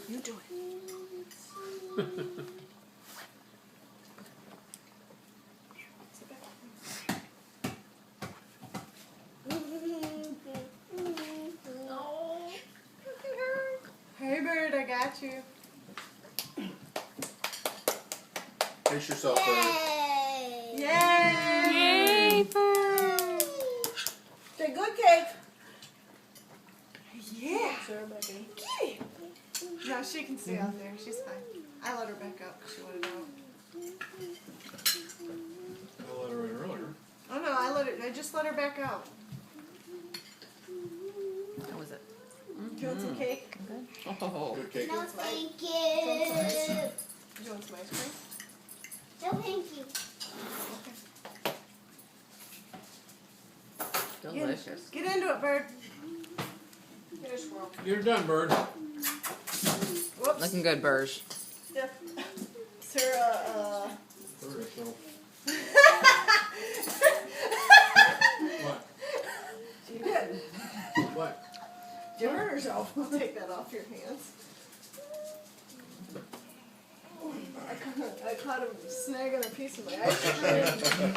You do it. Oh, hey, Bird, I got you. Pace yourself, Bird. Yay! Yay, Bird. Say good cake. Yeah. Kitty. No, she can stay out there. She's fine. I let her back out because she wanted out. I let her in earlier. Oh no, I just let her back out. How was it? Do you want some cake? Oh. Good cake. No, thank you. Do you want some ice cream? No, thank you. Delicious. Get into it, Bird. Get a squirrel. You're done, Bird. Whoops. Looking good, Burge. Yep. Sarah, Bird, so. What? she did. What? She hurt herself. I'll take that off your hands. I caught him snagging a piece of my ice cream.